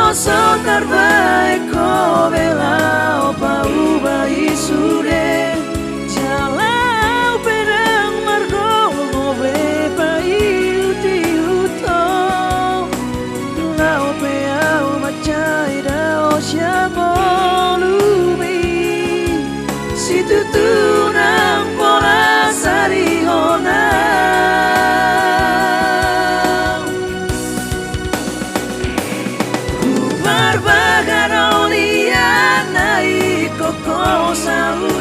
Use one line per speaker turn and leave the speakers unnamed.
Son terbaik kau bela opa ubai sure jalau perang margo ngobe pai uto lau pe au macai da siamo lumi situ tunang pola sari hona Barbagaronia naik koko sau